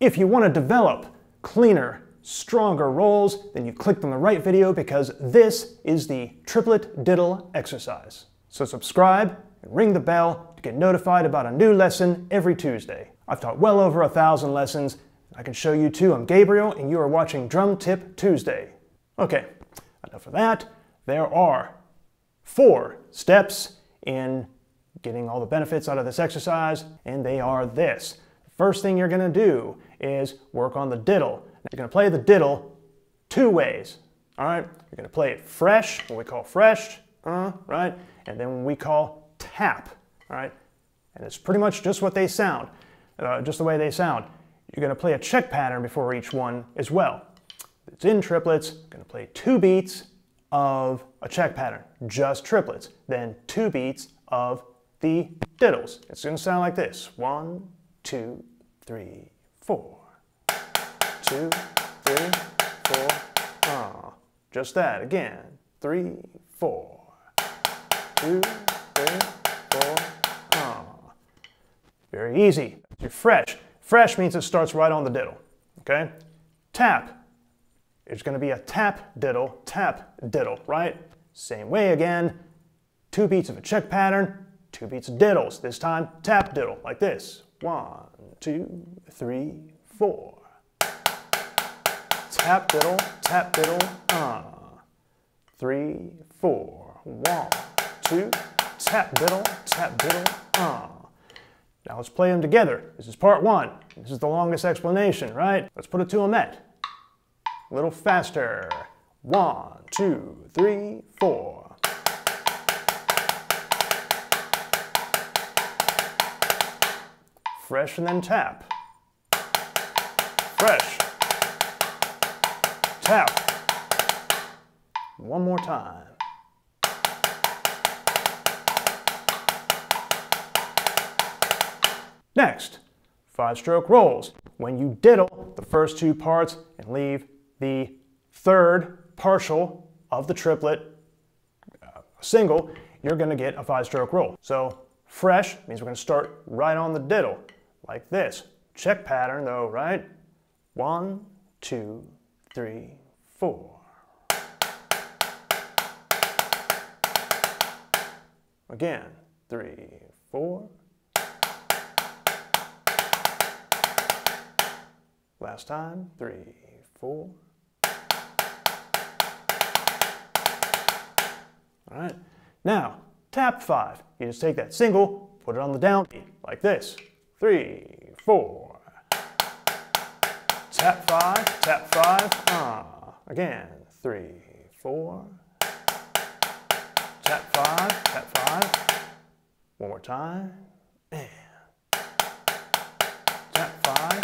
If you want to develop cleaner, stronger rolls, then you clicked on the right video because this is the Triplet Diddle Exercise. So subscribe and ring the bell to get notified about a new lesson every Tuesday. I've taught well over 1,000 lessons. I can show you too. I'm Gabriel and you are watching Drum Tip Tuesday. Okay, enough of that. There are 4 steps in getting all the benefits out of this exercise, and they are this. The first thing you're going to do is work on the diddle. You're going to play the diddle 2 ways. All right, you're going to play it fresh, what we call fresh, right, and then what we call tap. All right, and it's pretty much just what they sound, just the way they sound. You're going to play a check pattern before each one as well. It's in triplets. You're going to play 2 beats of a check pattern, just triplets, then 2 beats of the diddles. It's going to sound like this: 1, 2, 3, 4. 2, 3, 4. Just that again. 3, 4. 2, 3, 4. Very easy. You're fresh. Fresh means it starts right on the diddle. Okay. Tap. It's going to be a tap, diddle, right? Same way again. 2 beats of a check pattern, 2 beats of diddles. This time, tap, diddle, like this. 1, 2, 3, 4. Tap, diddle, 3, 4. 1, 2, tap, diddle, Now let's play them together. This is part 1. This is the longest explanation, right? Let's put it to a met. A little faster. 1, 2, 3, 4. Fresh and then tap. Fresh. Tap. One more time. Next, 5-stroke rolls. When you diddle the first 2 parts and leave the 3rd partial of the triplet single, you're going to get a 5-stroke roll. So fresh means we're going to start right on the diddle, like this. Check pattern though, right? 1, 2, 3, 4. Again, 3, 4. Last time, 3, 4. All right, now tap 5. You just take that single, put it on the downbeat, like this. 3, 4. Tap 5, again, 3, 4. Tap 5. One more time, and tap 5.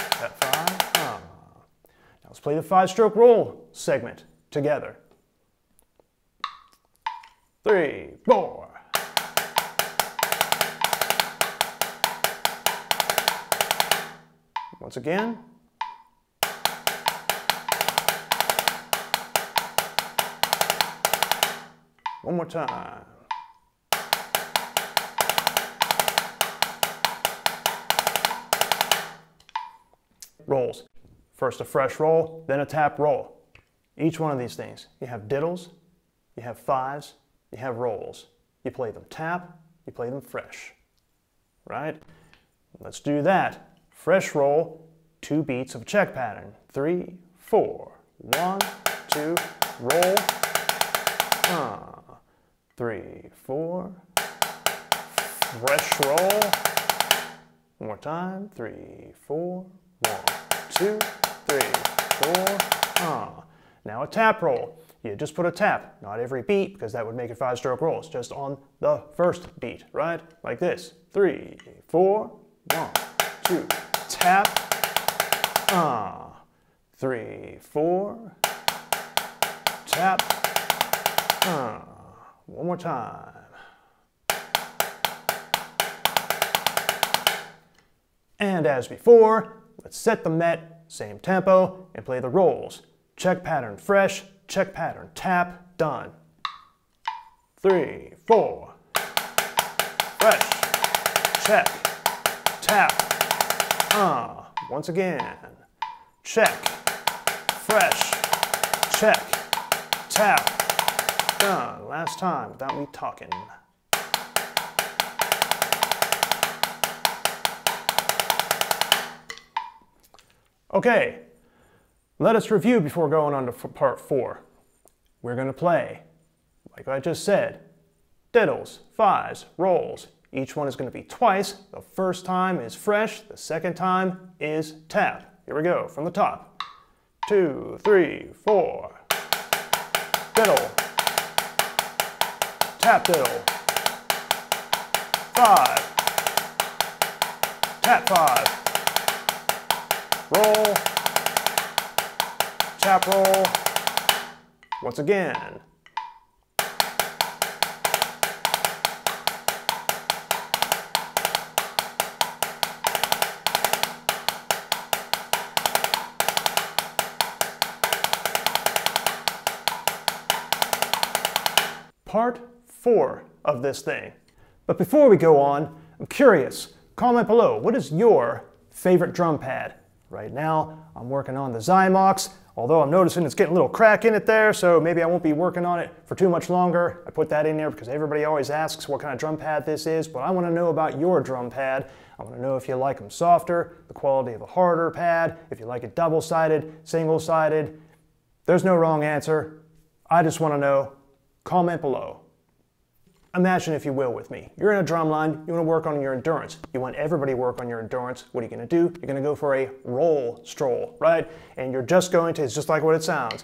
Now let's play the 5-stroke roll segment together. 3, 4. Once again. One more time. Rolls. First a fresh roll, then a tap roll. Each one of these things. You have diddles, you have 5s, you have rolls. You play them tap, you play them fresh. Right? Let's do that. Fresh roll, 2 beats of check pattern. 3, 4. 1, 2, roll. 3, 4. Fresh roll. One more time. 3, 4. 1, 2, 3, 4. Now a tap roll. You just put a tap, not every beat, because that would make it 5-stroke rolls, just on the first beat, right? Like this. 3, 4, 1, 2, tap. 3, 4, tap. One more time. And as before, let's set the met, same tempo, and play the rolls. Check pattern fresh, check pattern tap, done. 3, 4. Fresh, check, tap. Once again. check, fresh, check, tap. Done. Last time without me talking. Okay, let us review before going on to part 4. We're going to play, like I just said, diddles, fives, rolls. Each one is going to be twice. The first time is fresh, the second time is tap. Here we go, from the top. 2, 3, 4. Diddle. Tap diddle. 5. Tap 5. Roll, tap roll, once again. Part 4 of this thing. But before we go on, I'm curious, comment below, what is your favorite drum pad? Right now, I'm working on the Zymox, although I'm noticing it's getting a little crack in it there, so maybe I won't be working on it for too much longer. I put that in there because everybody always asks what kind of drum pad this is, but I want to know about your drum pad. I want to know if you like them softer, the quality of a harder pad, if you like it double-sided, single-sided. There's no wrong answer. I just want to know. Comment below. Imagine, if you will, with me. You're in a drum line, you want to work on your endurance. You want everybody to work on your endurance. What are you going to do? You're going to go for a roll stroll, right? And you're just going to, it's just like what it sounds.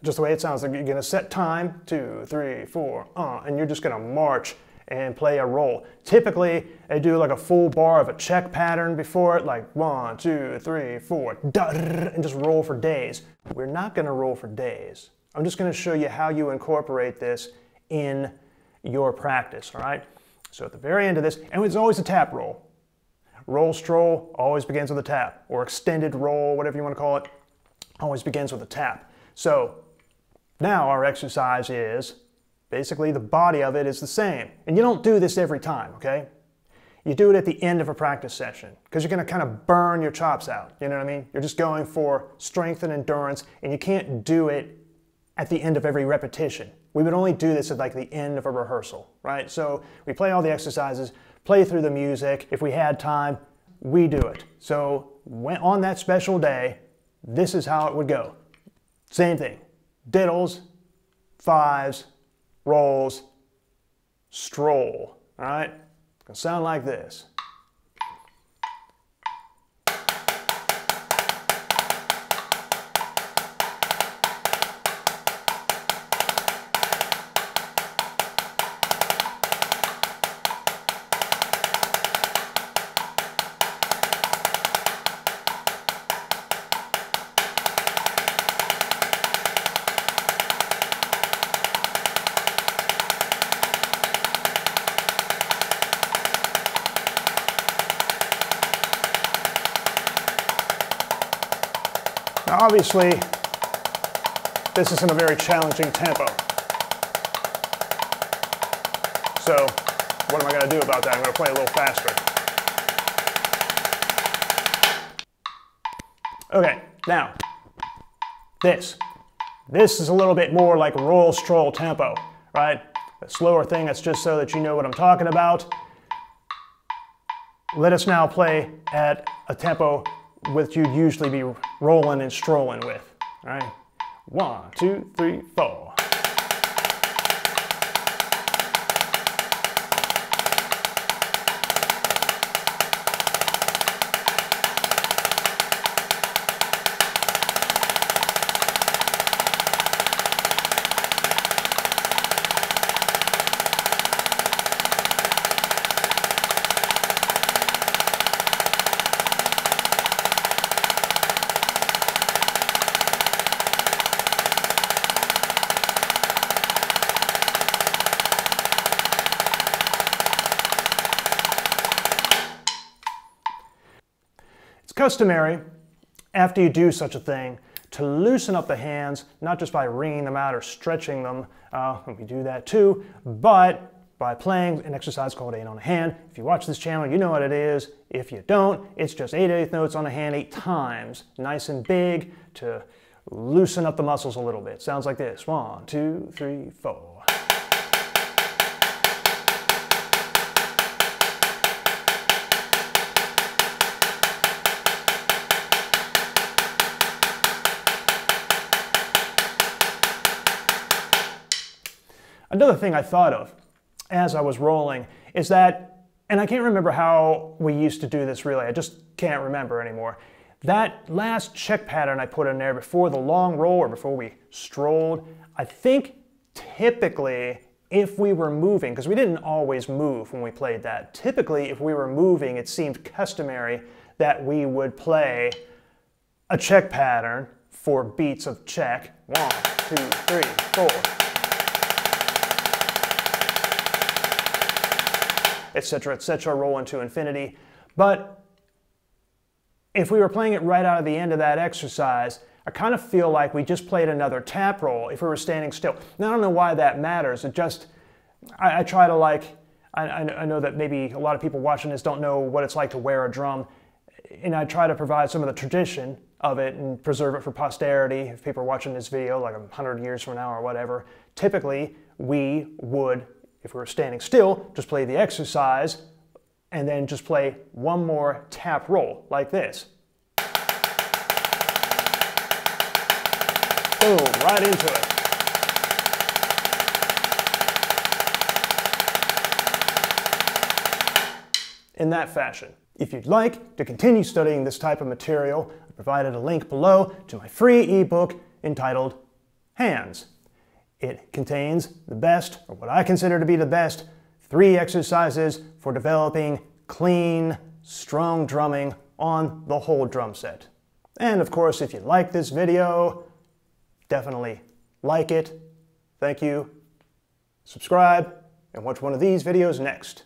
Just the way it sounds. You're going to set time, 2, 3, 4, and you're just going to march and play a roll. Typically, they do like a full bar of a check pattern before it, like 1, 2, 3, 4, and just roll for days. We're not going to roll for days. I'm just going to show you how you incorporate this in your practice, all right? So at the very end of this, and it's always a tap roll. Roll stroll always begins with a tap, or extended roll, whatever you want to call it, always begins with a tap. So now our exercise is, basically the body of it is the same. And you don't do this every time, okay? You do it at the end of a practice session, because you're going to kind of burn your chops out, you know what I mean? You're just going for strength and endurance, and you can't do it at the end of every repetition. We would only do this at like the end of a rehearsal, right? So we play all the exercises, play through the music. If we had time, we do it. So on that special day, this is how it would go. Same thing, diddles, fives, rolls, stroll, all right? It's gonna sound like this. Now obviously, this isn't a very challenging tempo. So what am I going to do about that? I'm going to play a little faster. Okay, now, this is a little bit more like roll stroll tempo, right? A slower thing, that's just so that you know what I'm talking about. Let us now play at a tempo which you'd usually be rolling and strolling with. All right, 1, 2, 3, 4. Customary, after you do such a thing, to loosen up the hands, not just by wringing them out or stretching them, we do that too, but by playing an exercise called 8 on a hand. If you watch this channel, you know what it is. If you don't, it's just 8/8 notes on a hand 8 times, nice and big, to loosen up the muscles a little bit. Sounds like this. 1, 2, 3, 4. Another thing I thought of as I was rolling is that, and I can't remember how we used to do this really, I just can't remember anymore. That last check pattern I put in there before the long roll or before we strolled, I think typically if we were moving, because we didn't always move when we played that, typically if we were moving it seemed customary that we would play a check pattern for beats of check. 1, 2, 3, 4. etc., roll into infinity. But if we were playing it right out of the end of that exercise, I kind of feel like we just played another tap roll if we were standing still. Now, I don't know why that matters. It just, I try to I know that maybe a lot of people watching this don't know what it's like to wear a drum, and I try to provide some of the tradition of it and preserve it for posterity. If people are watching this video like 100 years from now or whatever, typically we would, if we were standing still, just play the exercise and then just play one more tap roll like this. Boom, right into it. In that fashion. If you'd like to continue studying this type of material, I provided a link below to my free ebook entitled Hands. It contains the best, or what I consider to be the best, 3 exercises for developing clean, strong drumming on the whole drum set. And of course, if you like this video, definitely like it. Thank you. Subscribe and watch one of these videos next.